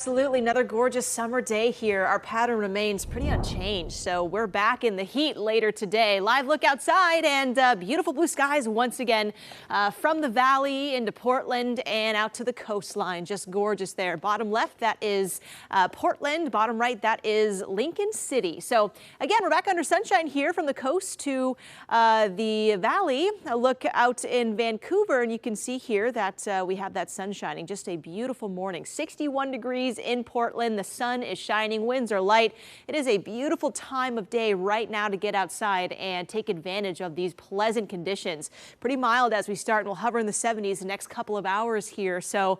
Absolutely, another gorgeous summer day here. Our pattern remains pretty unchanged, so we're back in the heat later today. Live look outside and beautiful blue skies once again from the valley into Portland and out to the coastline. Just gorgeous there. Bottom left, that is Portland. Bottom right, that is Lincoln City. So again, we're back under sunshine here from the coast to the valley. A look out in Vancouver, and you can see here that we have that sun shining. Just a beautiful morning. 61 degrees in Portland. The sun is shining, winds are light. It is a beautiful time of day right now to get outside and take advantage of these pleasant conditions. Pretty mild as we start, and we'll hover in the 70s the next couple of hours here. So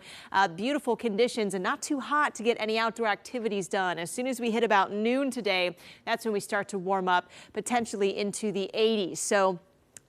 beautiful conditions and not too hot to get any outdoor activities done. As soon as we hit about noon today, that's when we start to warm up, potentially into the 80s. So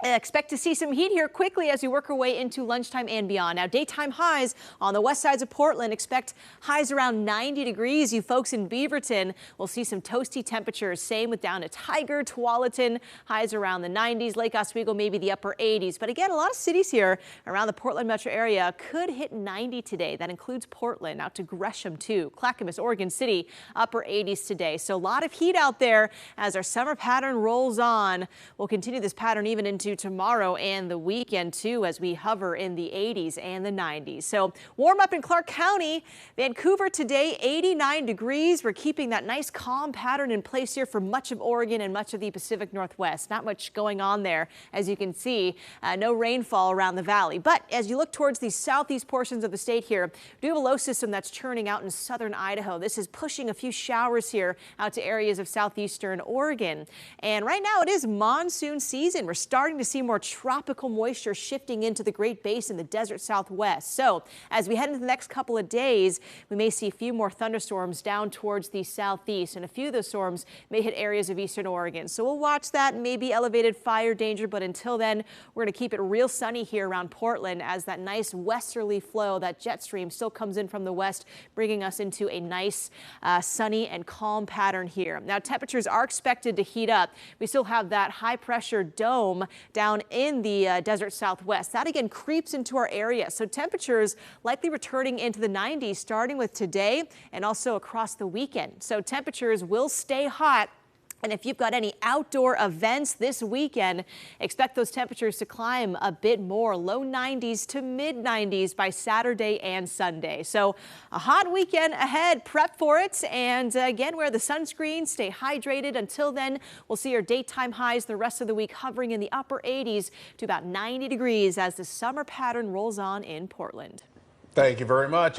expect to see some heat here quickly as we work our way into lunchtime and beyond. Now, daytime highs on the west sides of Portland. Expect highs around 90 degrees. You folks in Beaverton will see some toasty temperatures. Same with down at Tiger, Tualatin. Highs around the 90s. Lake Oswego, maybe the upper 80s. But again, a lot of cities here around the Portland metro area could hit 90 today. That includes Portland, out to Gresham too. Clackamas, Oregon City, upper 80s today. So a lot of heat out there as our summer pattern rolls on. We'll continue this pattern even into tomorrow and the weekend too, as we hover in the 80s and the 90s. So warm up in Clark County. Vancouver today, 89 degrees. We're keeping that nice calm pattern in place here for much of Oregon and much of the Pacific Northwest. Not much going on there, as you can see. No rainfall around the valley. But as you look towards the southeast portions of the state here, we do have a low system that's churning out in southern Idaho. This is pushing a few showers here out to areas of southeastern Oregon. And right now it is monsoon season. We're starting to see more tropical moisture shifting into the Great Basin, the desert Southwest. So as we head into the next couple of days, we may see a few more thunderstorms down towards the southeast, and a few of those storms may hit areas of eastern Oregon. So we'll watch that, maybe elevated fire danger, but until then, we're going to keep it real sunny here around Portland as that nice westerly flow, that jet stream, still comes in from the west, bringing us into a nice sunny and calm pattern here. Now, temperatures are expected to heat up. We still have that high pressure dome down in the desert Southwest. That again creeps into our area. So temperatures likely returning into the 90s starting with today and also across the weekend. So temperatures will stay hot. And if you've got any outdoor events this weekend, expect those temperatures to climb a bit more, low 90s to mid 90s by Saturday and Sunday. So a hot weekend ahead, prep for it. And again, wear the sunscreen, stay hydrated. Until then, we'll see our daytime highs the rest of the week hovering in the upper 80s to about 90 degrees as the summer pattern rolls on in Portland. Thank you very much.